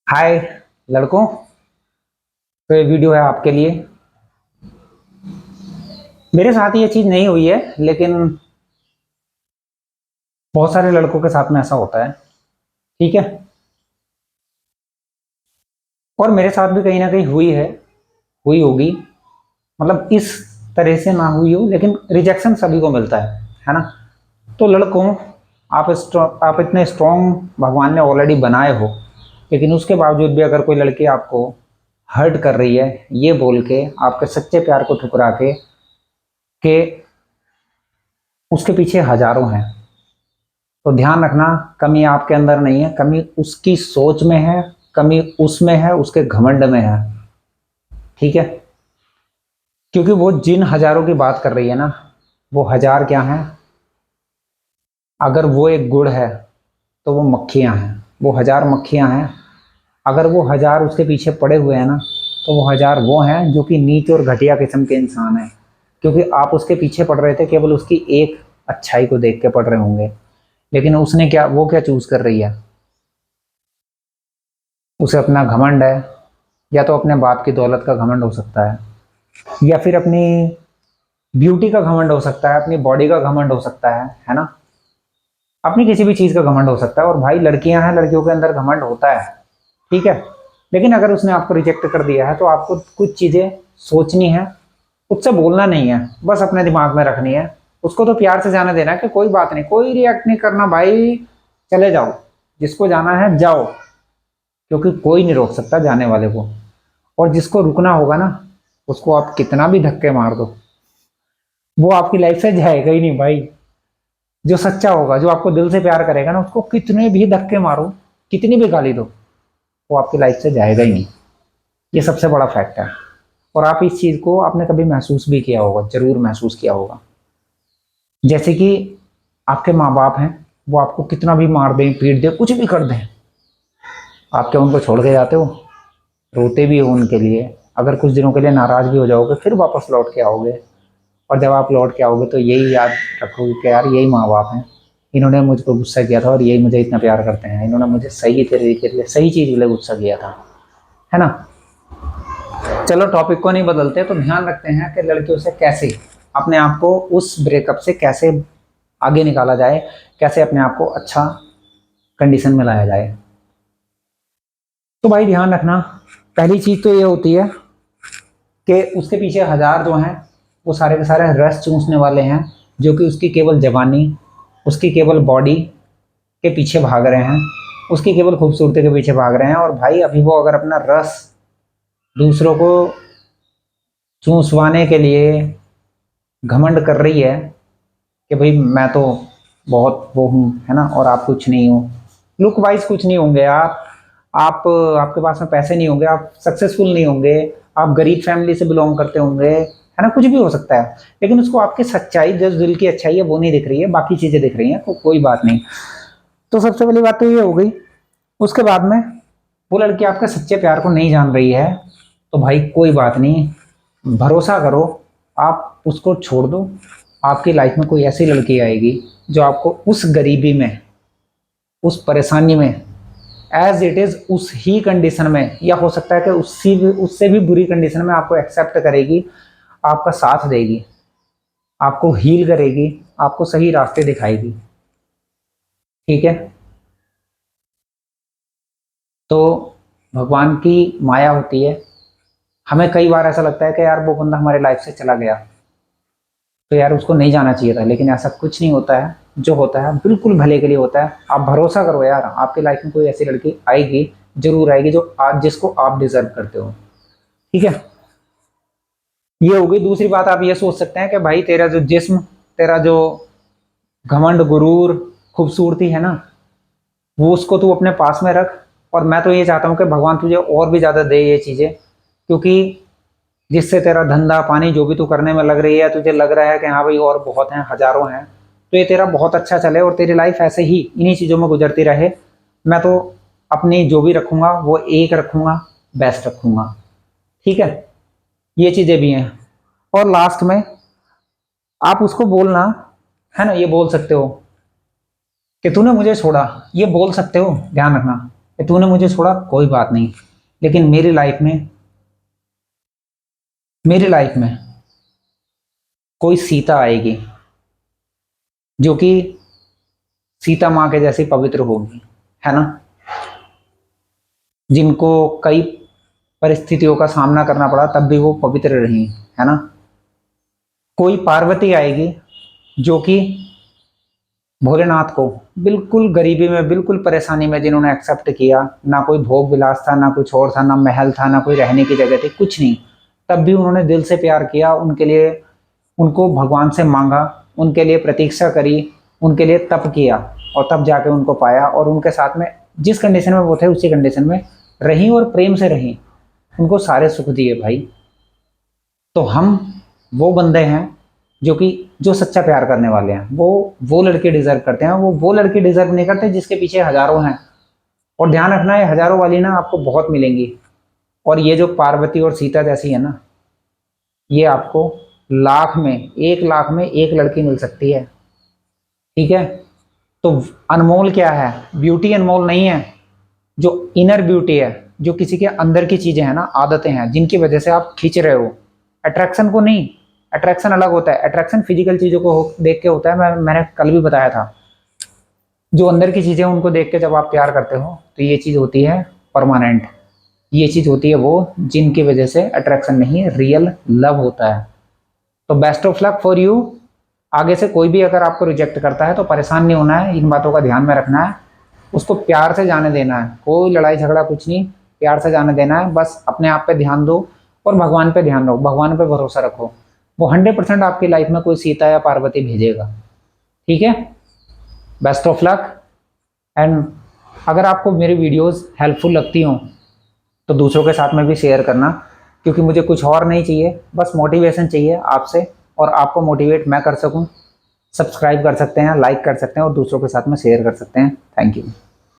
हाय लड़कों। तो ये वीडियो है आपके लिए। मेरे साथ ये चीज़ नहीं हुई है, लेकिन बहुत सारे लड़कों के साथ में ऐसा होता है। ठीक है। और मेरे साथ भी कहीं ना कहीं हुई है, हुई होगी। मतलब इस तरह से ना हुई हो, लेकिन रिजेक्शन सभी को मिलता है ना। तो लड़कों, आप इतने स्ट्रांग भगवान ने ऑलरेडी बनाए हो, लेकिन उसके बावजूद भी अगर कोई लड़की आपको हर्ट कर रही है, ये बोल के आपके सच्चे प्यार को ठुकरा के कि उसके पीछे हजारों हैं, तो ध्यान रखना, कमी आपके अंदर नहीं है, कमी उसकी सोच में है, कमी उसमें है, उसके घमंड में है। ठीक है। क्योंकि वो जिन हजारों की बात कर रही है ना, वो हजार क्या है? अगर वो एक गुड़ है तो वो मक्खियां हैं, वो हजार मक्खियां हैं। अगर वो हजार उसके पीछे पड़े हुए हैं ना, तो वो हजार वो हैं जो कि नीच और घटिया किस्म के इंसान हैं। क्योंकि आप उसके पीछे पड़ रहे थे केवल उसकी एक अच्छाई को देख के पड़ रहे होंगे, लेकिन उसने क्या, वो क्या चूज कर रही है? उसे अपना घमंड है, या तो अपने बाप की दौलत का घमंड हो सकता है, या फिर अपनी ब्यूटी का घमंड हो सकता है, अपनी बॉडी का घमंड हो सकता है ना। अपनी किसी भी चीज का घमंड हो सकता है। और भाई लड़कियां हैं, लड़कियों के अंदर घमंड होता है। ठीक है। लेकिन अगर उसने आपको रिजेक्ट कर दिया है, तो आपको कुछ चीजें सोचनी है, उससे बोलना नहीं है, बस अपने दिमाग में रखनी है। उसको तो प्यार से जाने देना है कि कोई बात नहीं, कोई रिएक्ट नहीं करना भाई, चले जाओ, जिसको जाना है जाओ। क्योंकि कोई नहीं रोक सकता जाने वाले को। और जिसको रुकना होगा ना, उसको आप कितना भी धक्के मार दो, वो आपकी लाइफ से जाएगा ही नहीं भाई। जो सच्चा होगा, जो आपको दिल से प्यार करेगा ना, उसको कितने भी धक्के मारो, कितनी भी गाली दो, वो आपकी लाइफ से जाएगा ही नहीं। ये सबसे बड़ा फैक्ट है। और आप इस चीज को आपने कभी महसूस भी किया होगा, जरूर महसूस किया होगा। जैसे कि आपके माँ बाप हैं, वो आपको कितना भी मार दें, पीट दें, कुछ भी कर दें, आप क्या उनको छोड़ के जाते हो? रोते भी हो उनके लिए, अगर कुछ दिनों के लिए नाराज भी हो जाओगे, फिर वापस लौट के आओगे। और जब आप लौट के आओगे तो यही याद रखोगे कि यार यही माँ बाप हैं, इन्होंने मुझको गुस्सा किया था और यही मुझे इतना प्यार करते हैं, इन्होंने मुझे सही तरीके के लिए सही चीज के लिए गुस्सा किया था, है ना। चलो टॉपिक को नहीं बदलते, तो ध्यान रखते हैं कि लड़कियों से कैसे अपने आप को उस ब्रेकअप से कैसे आगे निकाला जाए, कैसे अपने आप को अच्छा कंडीशन में लाया जाए। तो भाई ध्यान रखना, पहली चीज तो ये होती है कि उसके पीछे हजार जो हैं, वो सारे के सारे रस चूसने वाले हैं, जो कि उसकी केवल जवानी, उसकी केवल बॉडी के पीछे भाग रहे हैं, उसकी केवल खूबसूरती के पीछे भाग रहे हैं। और भाई अभी वो अगर अपना रस दूसरों को चूसवाने के लिए घमंड कर रही है कि भाई मैं तो बहुत वो हूँ, है ना, और आप कुछ नहीं हो, लुक वाइज कुछ नहीं होंगे आप आपके पास में पैसे नहीं होंगे, आप सक्सेसफुल नहीं होंगे, आप गरीब फैमिली से बिलोंग करते होंगे, है ना, कुछ भी हो सकता है। लेकिन उसको आपकी सच्चाई, जो दिल की अच्छाई है, वो नहीं दिख रही है, बाकी चीजें दिख रही हैं, तो कोई बात नहीं। तो सबसे पहली बात तो ये हो गई। उसके बाद में वो लड़की आपके सच्चे प्यार को नहीं जान रही है, तो भाई कोई बात नहीं, भरोसा करो, आप उसको छोड़ दो। आपकी लाइफ में कोई ऐसी लड़की आएगी जो आपको उस गरीबी में, उस परेशानी में, एज इट इज उस ही कंडीशन में, या हो सकता है कि उससे भी बुरी कंडीशन में आपको एक्सेप्ट करेगी, आपका साथ देगी, आपको हील करेगी, आपको सही रास्ते दिखाएगी। ठीक है। तो भगवान की माया होती है। हमें कई बार ऐसा लगता है कि यार वो बंदा हमारे लाइफ से चला गया, तो यार उसको नहीं जाना चाहिए था, लेकिन ऐसा कुछ नहीं होता है। जो होता है बिल्कुल भले के लिए होता है। आप भरोसा करो यार, आपकी लाइफ में कोई ऐसी लड़की आएगी, जरूर आएगी, जो आज जिसको आप डिजर्व करते हो। ठीक है। ये हो गई। दूसरी बात, आप ये सोच सकते हैं कि भाई तेरा जो जिस्म, तेरा जो घमंड, गुरूर, खूबसूरती है ना, वो उसको तू अपने पास में रख। और मैं तो ये चाहता हूँ कि भगवान तुझे और भी ज्यादा दे ये चीजें, क्योंकि जिससे तेरा धंधा पानी जो भी तू करने में लग रही है, तुझे लग रहा है कि हाँ भाई और बहुत हैं, हजारों हैं, तो ये तेरा बहुत अच्छा चले और तेरी लाइफ ऐसे ही इन्हीं चीज़ों में गुजरती रहे। मैं तो अपनी जो भी रखूँगा वो एक रखूँगा, बेस्ट रखूँगा। ठीक है। ये चीज़ें भी हैं। और लास्ट में आप उसको बोलना, है ना, ये बोल सकते हो कि तूने मुझे छोड़ा, ये बोल सकते हो, ध्यान रखना। कि तूने मुझे छोड़ा कोई बात नहीं, लेकिन मेरी लाइफ में कोई सीता आएगी जो कि सीता माँ के जैसी पवित्र होगी, है ना, जिनको कई परिस्थितियों का सामना करना पड़ा तब भी वो पवित्र रही, है ना। कोई पार्वती आएगी जो कि भोलेनाथ को बिल्कुल गरीबी में, बिल्कुल परेशानी में जिन्होंने एक्सेप्ट किया, ना कोई भोग विलास था, ना कुछ और था, ना महल था, ना कोई रहने की जगह थी, कुछ नहीं, तब भी उन्होंने दिल से प्यार किया उनके लिए, उनको भगवान से मांगा, उनके लिए प्रतीक्षा करी, उनके लिए तप किया, और तब जाके उनको पाया, और उनके साथ में जिस कंडीशन में वो थे उसी कंडीशन में रही और प्रेम से रही, उनको सारे सुख दिए भाई। तो हम वो बंदे हैं जो सच्चा प्यार करने वाले हैं, वो लड़के डिजर्व करते हैं, वो लड़के डिजर्व नहीं करते जिसके पीछे हजारों हैं। और ध्यान रखना, ये हजारों वाली ना आपको बहुत मिलेंगी, और ये जो पार्वती और सीता जैसी है ना, ये आपको लाख में, 1 लाख में एक लड़की मिल सकती है, ठीक है। तो अनमोल क्या है, ब्यूटी अनमोल नहीं है, जो इनर ब्यूटी है, जो किसी के अंदर की चीजें हैं ना, आदतें हैं जिनकी वजह से आप खींच रहे हो, अट्रैक्शन को नहीं। अट्रैक्शन अलग होता है, अट्रैक्शन फिजिकल चीजों को देख के होता है, मैंने कल भी बताया था। जो अंदर की चीजें उनको देख के जब आप प्यार करते हो तो ये चीज होती है परमानेंट, ये चीज होती है वो जिनकी वजह से अट्रैक्शन नहीं, रियल लव होता है। तो best of luck for you. आगे से कोई भी अगर आपको रिजेक्ट करता है तो परेशान नहीं होना है, इन बातों का ध्यान में रखना है, उसको प्यार से जाने देना है, कोई लड़ाई झगड़ा कुछ नहीं, प्यार से जाने देना है, बस अपने आप पे ध्यान दो और भगवान पे ध्यान रखो, भगवान पे भरोसा रखो, वो 100% आपकी लाइफ में कोई सीता या पार्वती भेजेगा, ठीक है। Best of luck. एंड अगर आपको मेरी वीडियोस हेल्पफुल लगती हों तो दूसरों के साथ में भी शेयर करना, क्योंकि मुझे कुछ और नहीं चाहिए, बस मोटिवेशन चाहिए आपसे, और आपको मोटिवेट मैं कर सकूं। सब्सक्राइब कर सकते हैं, लाइक कर सकते हैं और दूसरों के साथ में शेयर कर सकते हैं। Thank you.